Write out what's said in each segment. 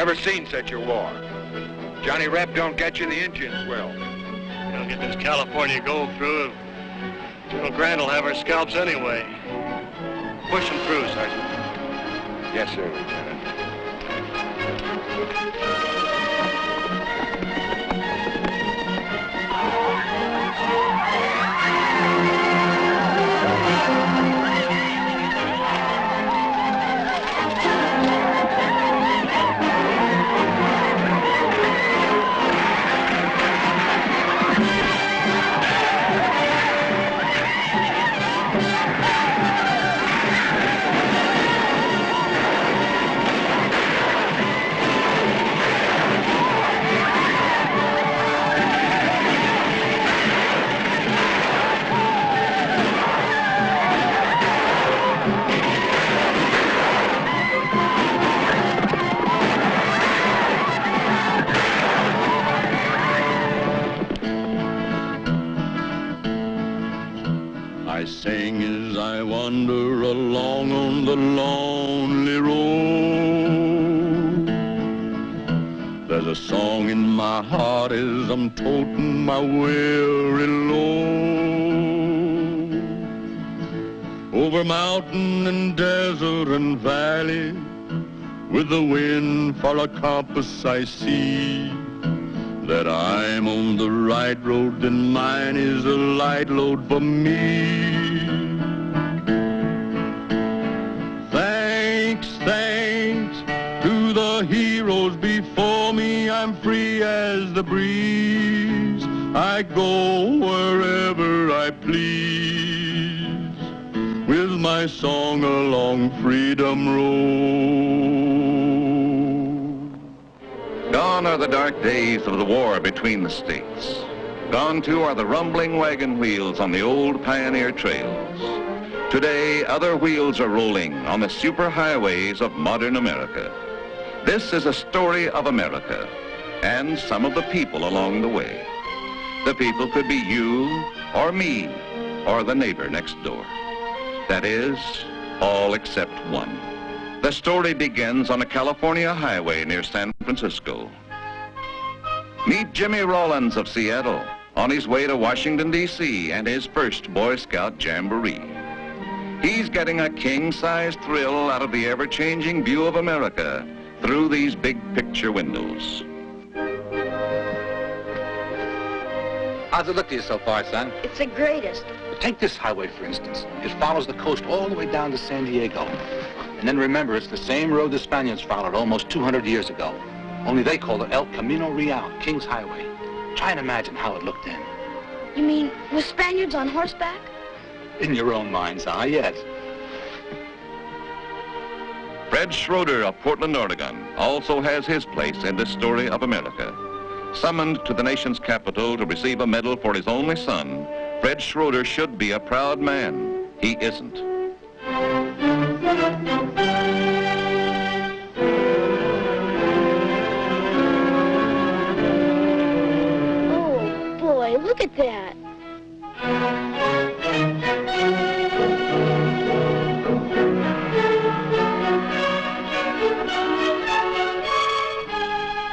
Never seen such a war. Johnny Reb don't get you, the Indians will. We'll get this California gold through. General Grant will have our scalps anyway. Push them through, Sergeant. Yes, sir, Lieutenant. I sing as I wander along on the lonely road. There's a song in my heart as I'm toting my weary load. Over mountain and desert and valley, with the wind for a compass I see that I'm on the right road, and mine is a light load for me. Thanks to the heroes before me, I'm free as the breeze. I go wherever I please, with my song along Freedom Road. Gone are the dark days of the war between the states. Gone too are the rumbling wagon wheels on the old pioneer trails. Today, other wheels are rolling on the superhighways of modern America. This is a story of America and some of the people along the way. The people could be you or me or the neighbor next door. That is, all except one. The story begins on a California highway near San Francisco. Meet Jimmy Rollins of Seattle on his way to Washington, D.C. and his first Boy Scout Jamboree. He's getting a king-size thrill out of the ever-changing view of America through these big picture windows. How's it look to you so far, son? It's the greatest. Take this highway, for instance. It follows the coast all the way down to San Diego. And then remember, it's the same road the Spaniards followed almost 200 years ago. Only they called it El Camino Real, King's Highway. Try and imagine how it looked then. You mean with Spaniards on horseback? In your own mind's eye, yes. Fred Schroeder of Portland, Oregon, also has his place in this story of America. Summoned to the nation's capital to receive a medal for his only son, Fred Schroeder should be a proud man. He isn't. Oh, boy, look at that.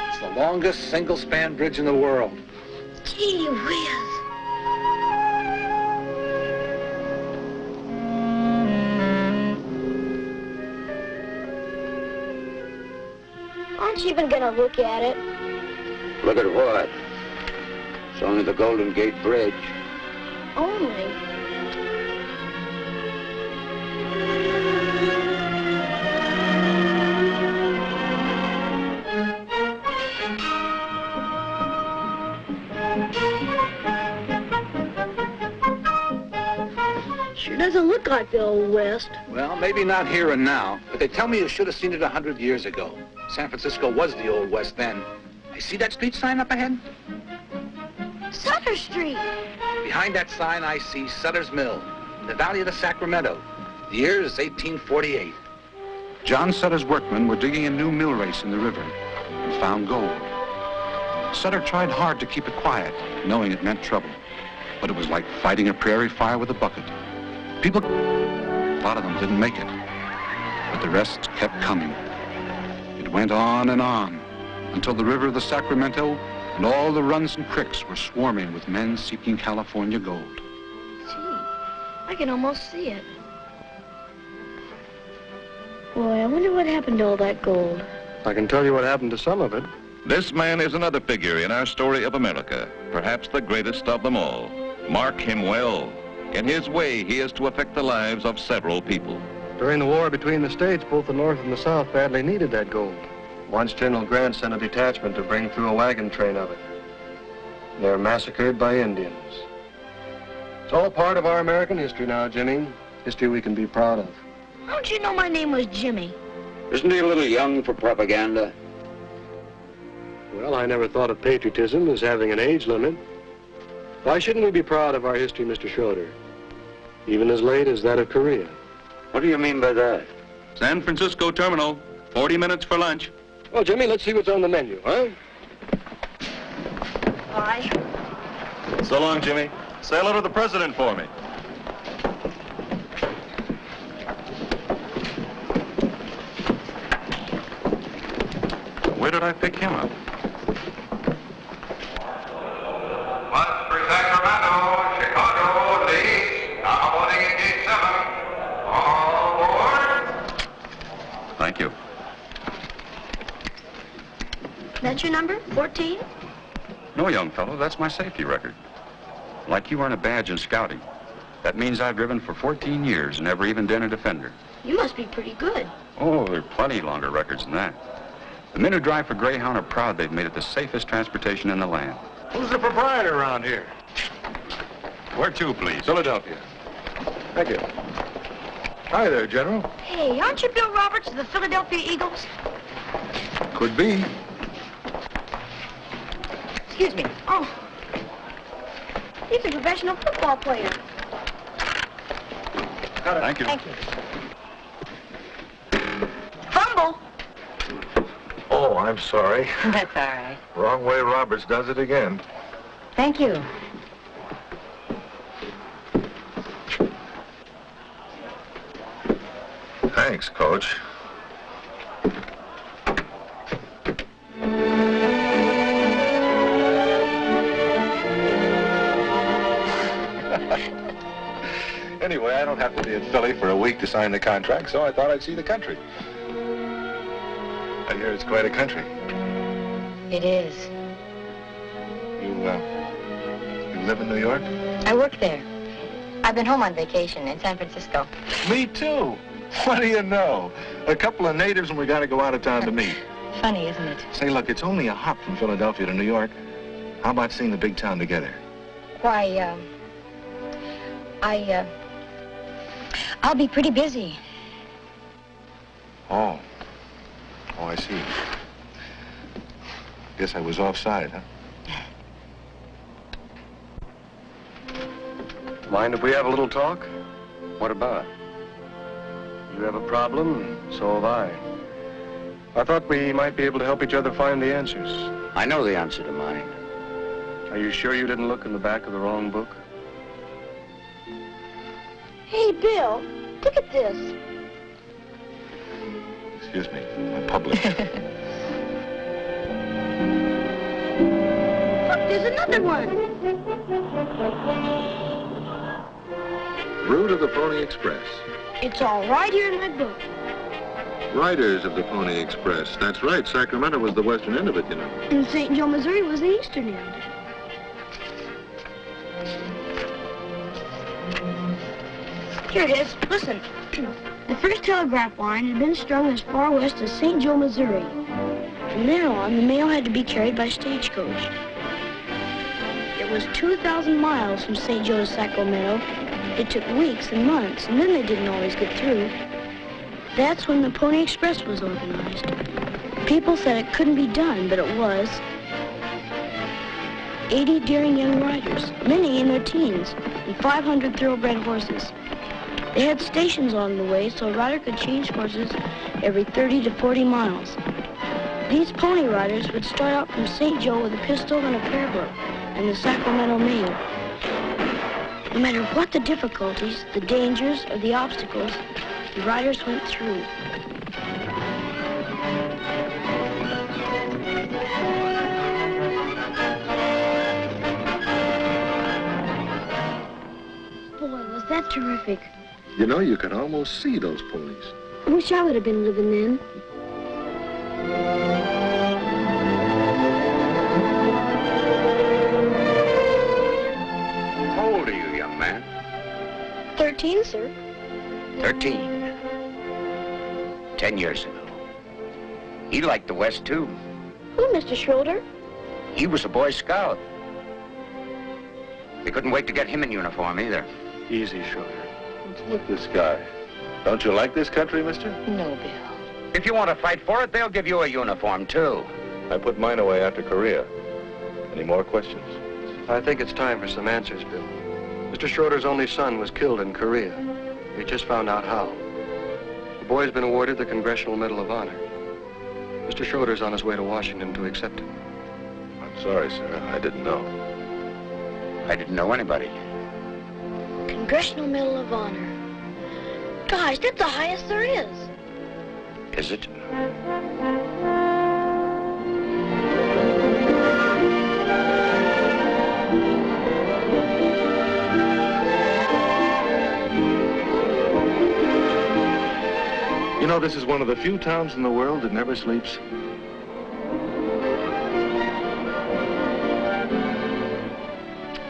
It's the longest single-span bridge in the world. Gee whiz. Aren't you even gonna look at it? Look at what? It's only the Golden Gate Bridge. Only. Sure doesn't look like the Old West. Well, maybe not here and now, but they tell me you should have seen it 100 years ago. San Francisco was the Old West then. You see that street sign up ahead? Sutter Street. Behind that sign, I see Sutter's Mill, in the valley of the Sacramento. The year is 1848. John Sutter's workmen were digging a new mill race in the river and found gold. Sutter tried hard to keep it quiet, knowing it meant trouble. But it was like fighting a prairie fire with a bucket. A lot of them didn't make it, but the rest kept coming. It went on and on. until the river of the Sacramento and all the runs and creeks were swarming with men seeking California gold. Gee, I can almost see it. Boy, I wonder what happened to all that gold. I can tell you what happened to some of it. This man is another figure in our story of America, perhaps the greatest of them all. Mark him well. In his way, he is to affect the lives of several people. During the war between the states, both the North and the South badly needed that gold. Once General Grant sent a detachment to bring through a wagon train of it. They were massacred by Indians. It's all part of our American history now, Jimmy. History we can be proud of. How did you know my name was Jimmy? Isn't he a little young for propaganda? Well, I never thought of patriotism as having an age limit. Why shouldn't we be proud of our history, Mr. Schroeder? Even as late as that of Korea. What do you mean by that? San Francisco Terminal, 40 minutes for lunch. Well, Jimmy, let's see what's on the menu, huh? Bye. So long, Jimmy. Say hello to the president for me. Where did I pick him up? Once for Sacramento, Chicago, Lee, now boarding in Gate 7. All aboard. Thank you. That's your number? 14? No, young fellow, that's my safety record. Like you earn a badge in scouting. That means I've driven for 14 years and never even dented a fender. You must be pretty good. Oh, there are plenty longer records than that. The men who drive for Greyhound are proud they've made it the safest transportation in the land. Who's the proprietor around here? Where to, please? Philadelphia. Thank you. Hi there, General. Hey, aren't you Bill Roberts of the Philadelphia Eagles? Could be. Excuse me. Oh. He's a professional football player. Thank you. Thank you. Fumble. Oh, I'm sorry. That's all right. Wrong way Roberts does it again. Thank you. Thanks, Coach. Anyway, I don't have to be in Philly for a week to sign the contract, so I thought I'd see the country. I hear it's quite a country. It is. You live in New York? I work there. I've been home on vacation in San Francisco. Me too. What do you know? A couple of natives and we got to go out of town to meet. Funny, isn't it? Say, look, it's only a hop from Philadelphia to New York. How about seeing the big town together? Why, I'll be pretty busy. Oh, I see. Guess I was offside, huh? Mind if we have a little talk? What about? You have a problem, and so have I. I thought we might be able to help each other find the answers. I know the answer to mine. Are you sure you didn't look in the back of the wrong book? Hey, Bill, look at this. Excuse me, I'm published. Look, there's another one. Route of the Pony Express. It's all right here in my book. Riders of the Pony Express. That's right, Sacramento was the western end of it, you know. And St. Joe, Missouri was the eastern end. Here it is. Listen. The first telegraph line had been strung as far west as St. Joe, Missouri. From there on, the mail had to be carried by stagecoach. It was 2,000 miles from St. Joe to Sacramento. It took weeks and months, and then they didn't always get through. That's when the Pony Express was organized. People said it couldn't be done, but it was. 80 daring young riders, many in their teens, and 500 thoroughbred horses. They had stations along the way so a rider could change horses every 30 to 40 miles. These pony riders would start out from St. Joe with a pistol and a prayer book and the Sacramento mail. No matter what the difficulties, the dangers, or the obstacles, the riders went through. that's terrific. You know, you can almost see those ponies. I wish I would have been living then. How old are you, young man? 13, sir. 13. 10 years ago. He liked the West, too. Who, Mr. Schroeder? He was a Boy Scout. They couldn't wait to get him in uniform, either. Easy, Schroeder. Let's look at this guy. Don't you like this country, mister? No, Bill. If you want to fight for it, they'll give you a uniform, too. I put mine away after Korea. Any more questions? I think it's time for some answers, Bill. Mr. Schroeder's only son was killed in Korea. We just found out how. The boy's been awarded the Congressional Medal of Honor. Mr. Schroeder's on his way to Washington to accept it. I'm sorry, sir. I didn't know. I didn't know anybody. Congressional Medal of Honor. Gosh, that's the highest there is. Is it? You know, this is one of the few towns in the world that never sleeps.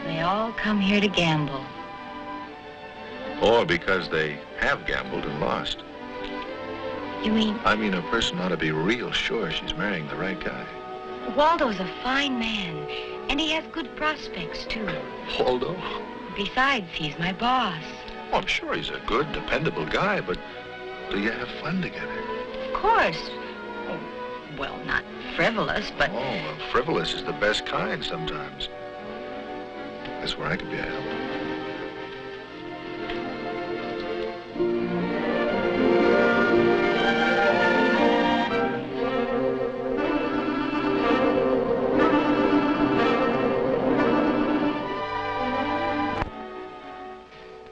They all come here to gamble. Or because they have gambled and lost. You mean I mean, a person ought to be real sure she's marrying the right guy. Waldo's a fine man, and he has good prospects, too. Waldo? Besides, he's my boss. Oh, I'm sure he's a good, dependable guy, but do you have fun together? Of course. Oh, well, not frivolous, but... Oh, well, frivolous is the best kind sometimes. That's where I could be a help.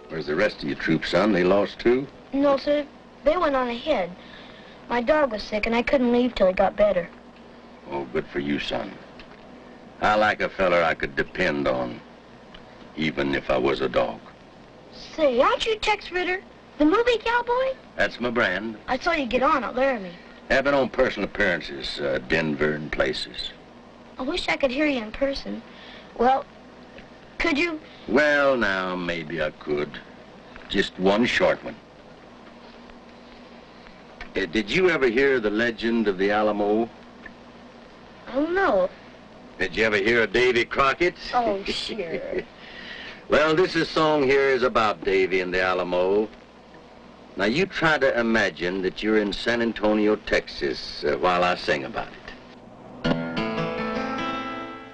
Where's the rest of your troop, son? They lost, too? No, sir. They went on ahead. My dog was sick, and I couldn't leave till he got better. Oh, good for you, son. I like a feller I could depend on, even if I was a dog. Say, aren't you Tex Ritter, the movie cowboy? That's my brand. I saw you get on at Laramie. Have been on personal appearances, Denver and places. I wish I could hear you in person. Well, could you? Well, now, maybe I could. Just one short one. Did you ever hear the legend of the Alamo? I don't know. Did you ever hear of Davy Crockett? Oh, sure. Well, this song here is about Davy and the Alamo. Now, you try to imagine that you're in San Antonio, Texas, while I sing about it.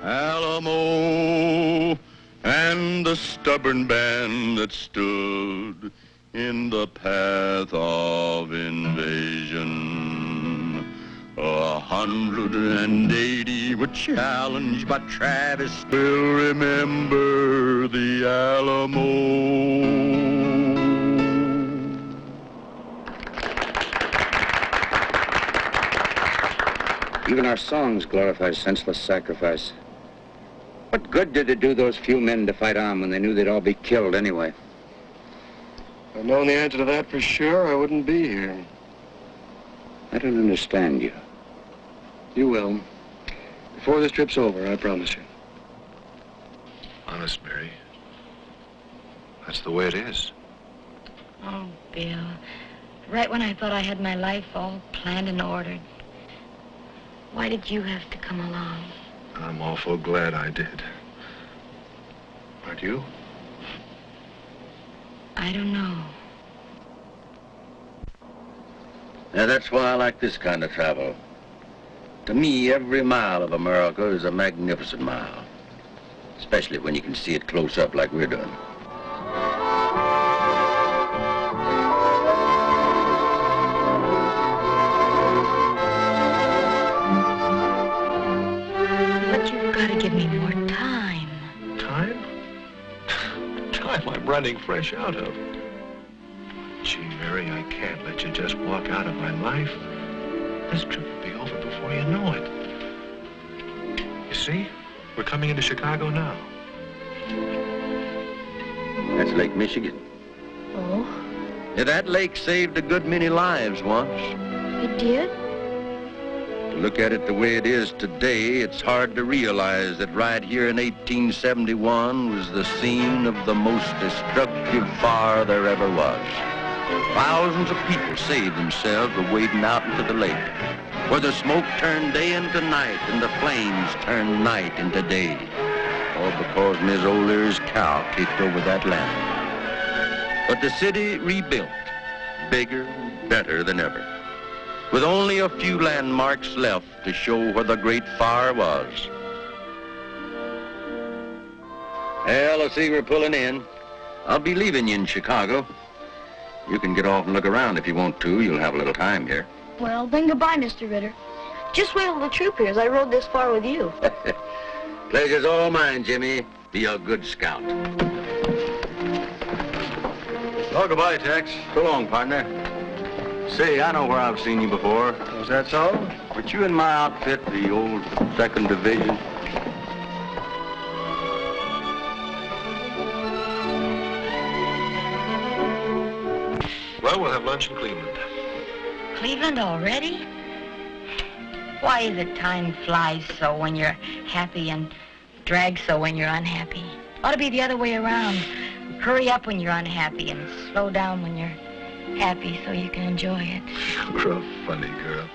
Alamo and the stubborn band that stood in the path of invasion. 180 were challenged by Travis. Will remember the Alamo. Even our songs glorify senseless sacrifice. What good did it do those few men to fight on when they knew they'd all be killed anyway? If I'd known the answer to that for sure, I wouldn't be here. I don't understand you. You will. Before this trip's over, I promise you. Honest, Mary. That's the way it is. Oh, Bill. Right when I thought I had my life all planned and ordered. Why did you have to come along? I'm awful glad I did. Aren't you? I don't know. Now, that's why I like this kind of travel. To me, every mile of America is a magnificent mile. Especially when you can see it close up like we're doing. But you've got to give me more time. Time? Time I'm running fresh out of. Gee, Mary, I can't let you just walk out of my life. This trip will be over before you know it. You see? We're coming into Chicago now. That's Lake Michigan. Oh? Yeah, that lake saved a good many lives once. It did? To look at it the way it is today, it's hard to realize that right here in 1871 was the scene of the most destructive fire there ever was. Thousands of people saved themselves by wading out into the lake, where the smoke turned day into night and the flames turned night into day. All because Miss O'Leary's cow kicked over that land. But the city rebuilt, bigger, better than ever, with only a few landmarks left to show where the great fire was. Well, I see we're pulling in. I'll be leaving you in Chicago. You can get off and look around if you want to. You'll have a little time here. Well, then goodbye, Mr. Ritter. Just wait till the troop hears I rode this far with you. Pleasure's all mine, Jimmy. Be a good scout. Oh, goodbye, Tex. So long, partner. Say, I know where I've seen you before. Was that so? Weren't you in my outfit, the old 2nd Division? Well, we'll have lunch in Cleveland. Cleveland already? Why is it time flies so when you're happy and drags so when you're unhappy? Ought to be the other way around. Hurry up when you're unhappy and slow down when you're happy so you can enjoy it. You're a funny girl.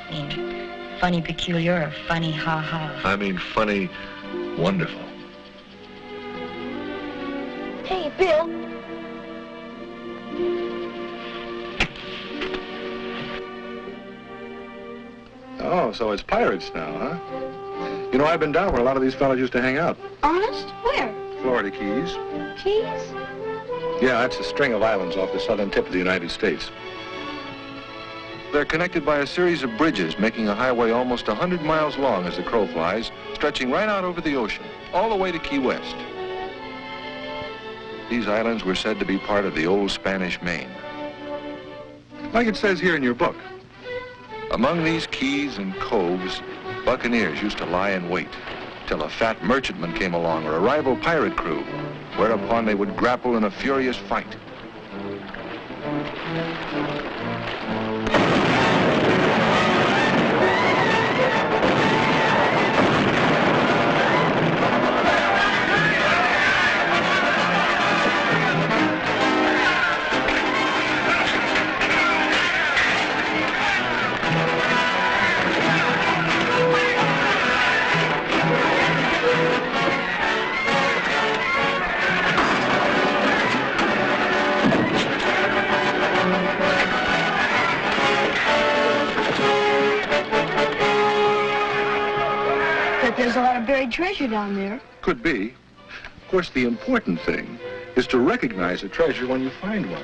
I mean, funny peculiar or funny ha-ha? I mean funny, wonderful. Hey, Bill. Oh, so it's pirates now, huh? You know, I've been down where a lot of these fellas used to hang out. Honest? Where? Florida Keys. Keys? Yeah, that's a string of islands off the southern tip of the United States. They're connected by a series of bridges, making a highway almost 100 miles long as the crow flies, stretching right out over the ocean, all the way to Key West. These islands were said to be part of the old Spanish Main. Like it says here in your book. Among these keys and coves, buccaneers used to lie in wait till a fat merchantman came along or a rival pirate crew, whereupon they would grapple in a furious fight. There's a lot of buried treasure down there. Could be. Of course, the important thing is to recognize a treasure when you find one.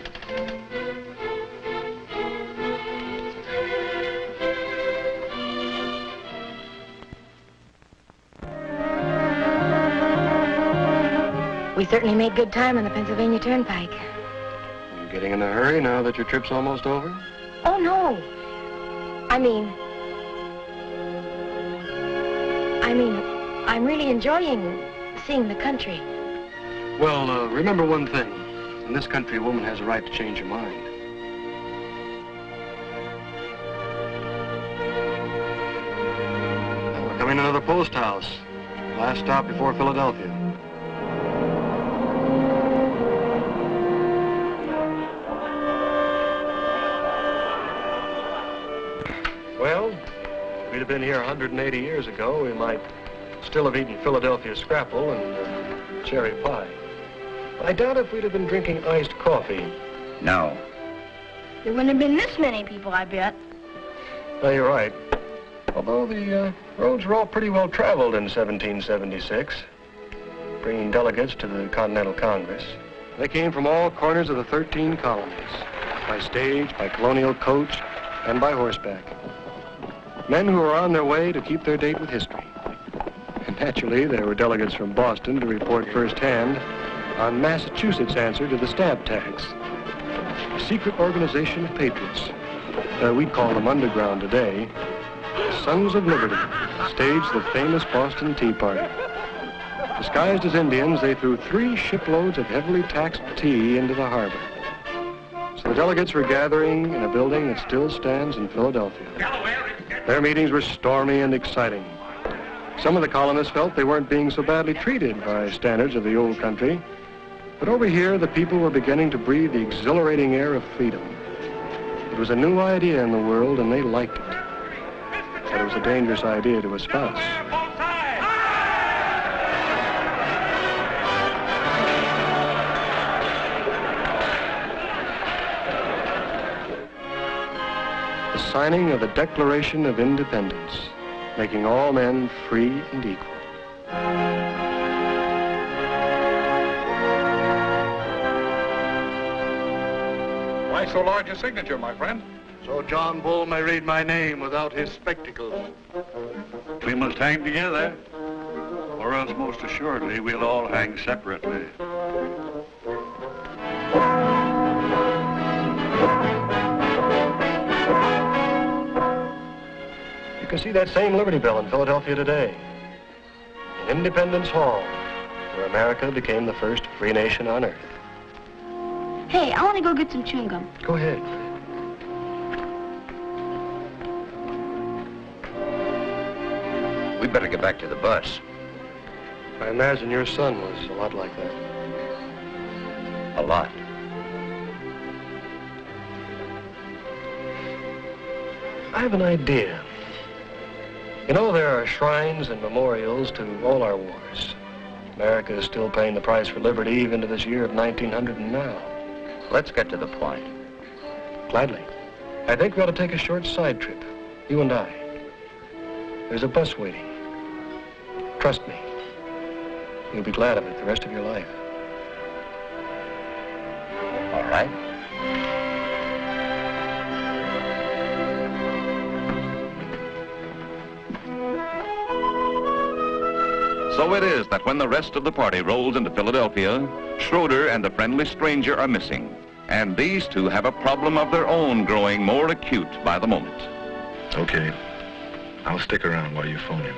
We certainly made good time on the Pennsylvania Turnpike. You getting in a hurry now that your trip's almost over? Oh, no. I mean, I'm really enjoying seeing the country. Well, remember one thing. In this country, a woman has a right to change her mind. Now we're coming to another post house. Last stop before Philadelphia. Well, if we'd have been here 180 years ago, we might still have eaten Philadelphia scrapple and cherry pie. I doubt if we'd have been drinking iced coffee. No. There wouldn't have been this many people, I bet. No, you're right. Although the roads were all pretty well traveled in 1776, bringing delegates to the Continental Congress. They came from all corners of the 13 colonies, by stage, by colonial coach, and by horseback. Men who were on their way to keep their date with history. And naturally, there were delegates from Boston to report firsthand on Massachusetts' answer to the stamp tax. A secret organization of patriots. We'd call them underground today. The Sons of Liberty staged the famous Boston Tea Party. Disguised as Indians, they threw 3 shiploads of heavily taxed tea into the harbor. The delegates were gathering in a building that still stands in Philadelphia. Their meetings were stormy and exciting. Some of the colonists felt they weren't being so badly treated by standards of the old country. But over here, the people were beginning to breathe the exhilarating air of freedom. It was a new idea in the world, and they liked it. But it was a dangerous idea to espouse. The signing of the Declaration of Independence, making all men free and equal. Why so large a signature, my friend? So John Bull may read my name without his spectacles. We must hang together, or else most assuredly we'll all hang separately. You can see that same Liberty Bell in Philadelphia today. In Independence Hall, where America became the first free nation on earth. Hey, I want to go get some chewing gum. Go ahead. We better get back to the bus. I imagine your son was a lot like that. A lot. I have an idea. You know, there are shrines and memorials to all our wars. America is still paying the price for liberty even to this year of 1900 and now. Let's get to the point. Gladly. I think we ought to take a short side trip, you and I. There's a bus waiting. Trust me. You'll be glad of it the rest of your life. All right. So it is that when the rest of the party rolls into Philadelphia, Schroeder and the friendly stranger are missing. And these two have a problem of their own growing more acute by the moment. Okay. I'll stick around while you phone him.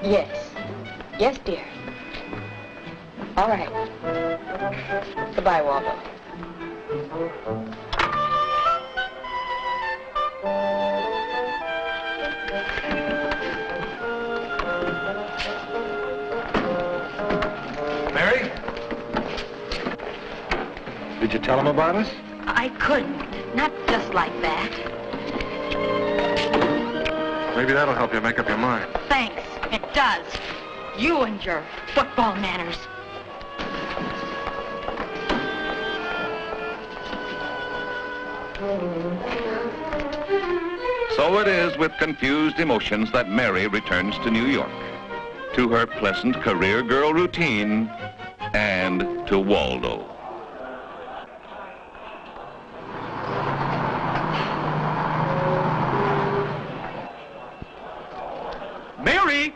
Yes. Yes, dear. All right. Goodbye, Waldo. Mary? Did you tell him about us? I couldn't. Not just like that. Maybe that'll help you make up your mind. Thanks. It does. You and your football manners. So it is with confused emotions that Mary returns to New York, to her pleasant career girl routine, and to Waldo. Mary!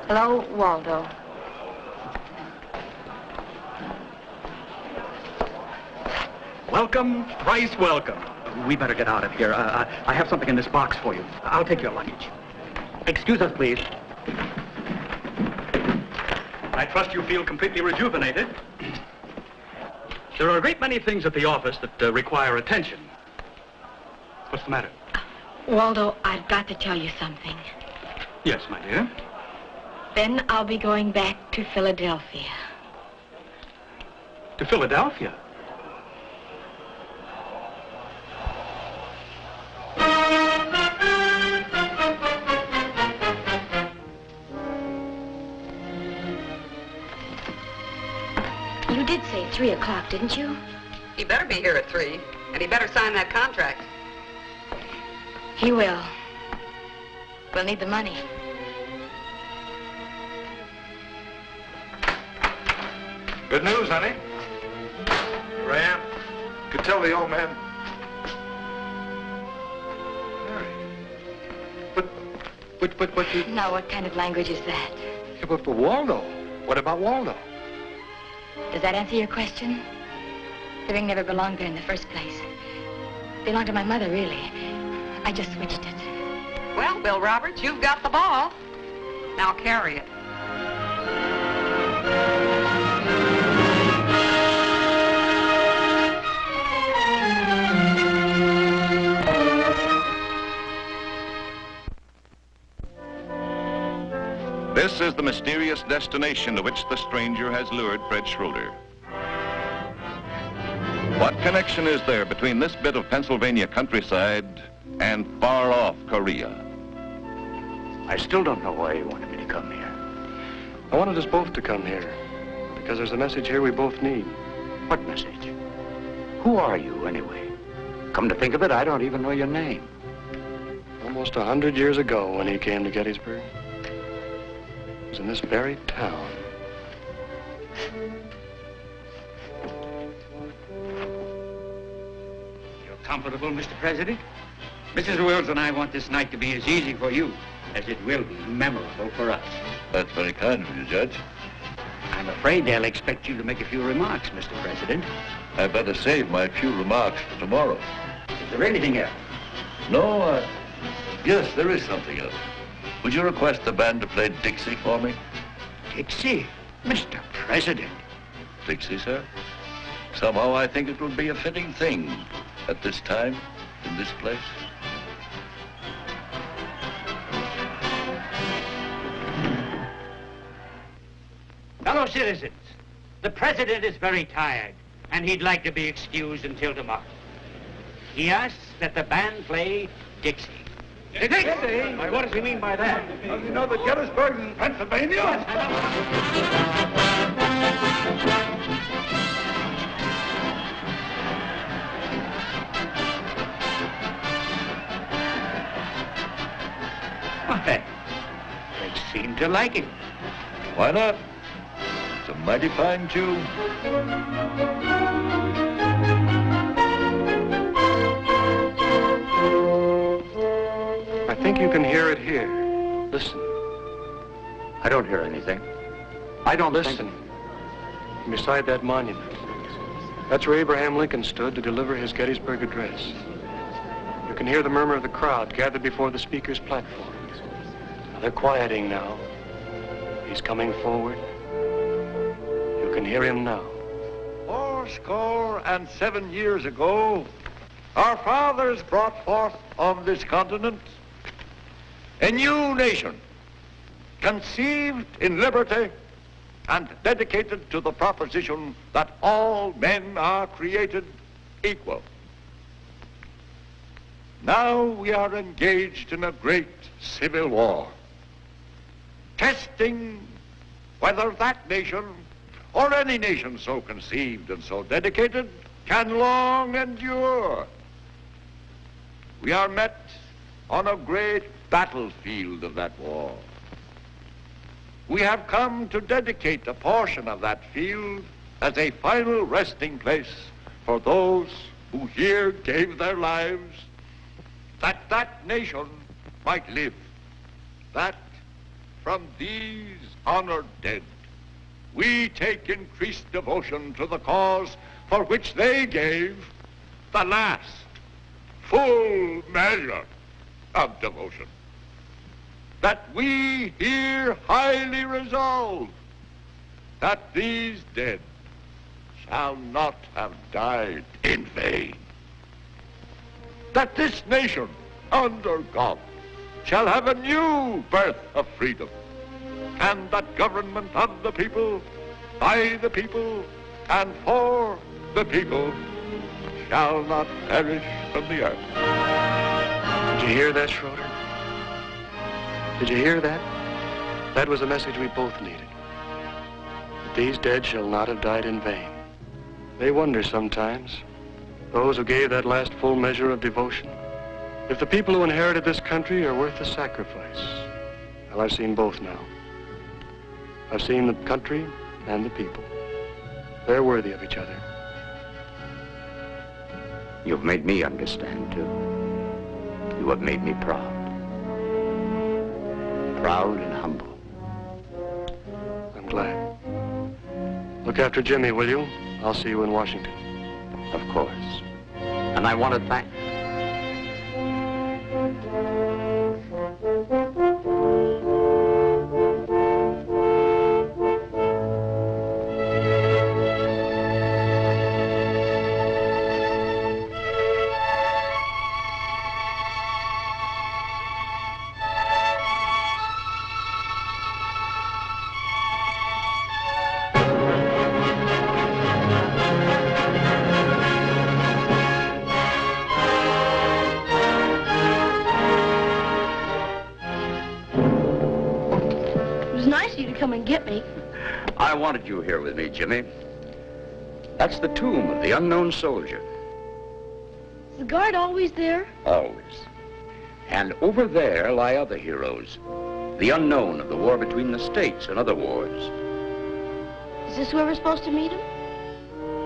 Hello, Waldo. Welcome, thrice welcome. We better get out of here. I have something in this box for you. I'll take your luggage. Excuse us, please. I trust you feel completely rejuvenated. There are a great many things at the office that require attention. What's the matter? Waldo, I've got to tell you something. Yes, my dear. Then I'll be going back to Philadelphia. To Philadelphia? You did say 3 o'clock, didn't you? He better be here at 3, and he better sign that contract. He will. We'll need the money. Good news, honey. Here I am. Could tell the old man. Mary. But you... Now, what kind of language is that? Yeah, but Waldo. What about Waldo? Does that answer your question? The ring never belonged there in the first place. It belonged to my mother, really. I just switched it. Well, Bill Roberts, you've got the ball. Now carry it. This is the mysterious destination to which the stranger has lured Fred Schroeder. What connection is there between this bit of Pennsylvania countryside and far-off Korea? I still don't know why you wanted me to come here. I wanted us both to come here, because there's a message here we both need. What message? Who are you, anyway? Come to think of it, I don't even know your name. Almost 100 years ago, when he came to Gettysburg, it was in this very town. You're comfortable, Mr. President? Mrs. Wills and I want this night to be as easy for you as it will be memorable for us. That's very kind of you, Judge. I'm afraid they'll expect you to make a few remarks, Mr. President. I better save my few remarks for tomorrow. Is there anything else? No, yes, there is something else. Would you request the band to play Dixie for me? Dixie? Mr. President. Dixie, sir? Somehow I think it would be a fitting thing at this time, in this place. Fellow citizens, the President is very tired, and he'd like to be excused until tomorrow. He asks that the band play Dixie. Dixie? Why, what does he mean by that? Does he know that Gettysburg is in Pennsylvania? Why, they seem to like it. Why not? It's a mighty fine tune. I think you can hear it here. Listen. I don't hear anything. I don't listen. Beside that monument. That's where Abraham Lincoln stood to deliver his Gettysburg address. You can hear the murmur of the crowd gathered before the speaker's platform. Now, they're quieting now. He's coming forward. You can hear him now. 87 years ago, our fathers brought forth on this continent a new nation, conceived in liberty and dedicated to the proposition that all men are created equal. Now we are engaged in a great civil war, testing whether that nation or any nation so conceived and so dedicated can long endure. We are met on a great battlefield of that war. We have come to dedicate a portion of that field as a final resting place for those who here gave their lives, that that nation might live, that from these honored dead we take increased devotion to the cause for which they gave the last full measure of devotion. That we here highly resolve that these dead shall not have died in vain. That this nation, under God, shall have a new birth of freedom, and that government of the people, by the people, and for the people shall not perish from the earth. Did you hear that, Schroeder? Did you hear that? That was the message we both needed. That these dead shall not have died in vain. They wonder sometimes, those who gave that last full measure of devotion, if the people who inherited this country are worth the sacrifice. Well, I've seen both now. I've seen the country and the people. They're worthy of each other. You've made me understand, too. You have made me proud. Proud and humble. I'm glad. Look after Jimmy, will you? I'll see you in Washington. Of course. And I want to thank... come and get me. I wanted you here with me, Jimmy. That's the tomb of the unknown soldier. Is the guard always there? Always. And over there lie other heroes. The unknown of the war between the states and other wars. Is this where we're supposed to meet him?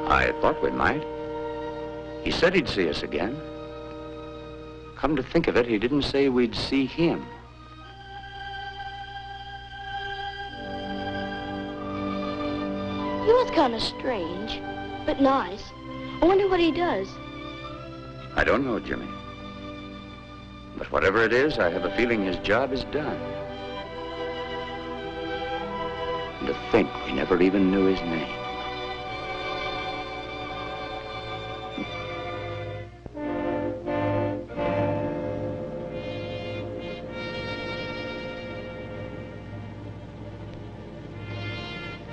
I thought we might. He said he'd see us again. Come to think of it, he didn't say we'd see him. He was kind of strange, but nice. I wonder what he does. I don't know, Jimmy. But whatever it is, I have a feeling his job is done. And to think we never even knew his name.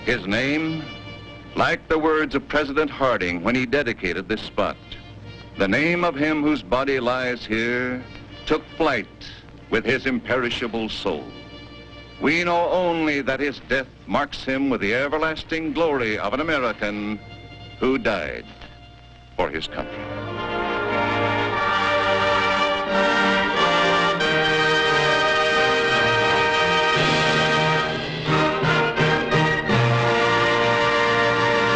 His name, like the words of President Harding when he dedicated this spot, the name of him whose body lies here took flight with his imperishable soul. We know only that his death marks him with the everlasting glory of an American who died for his country.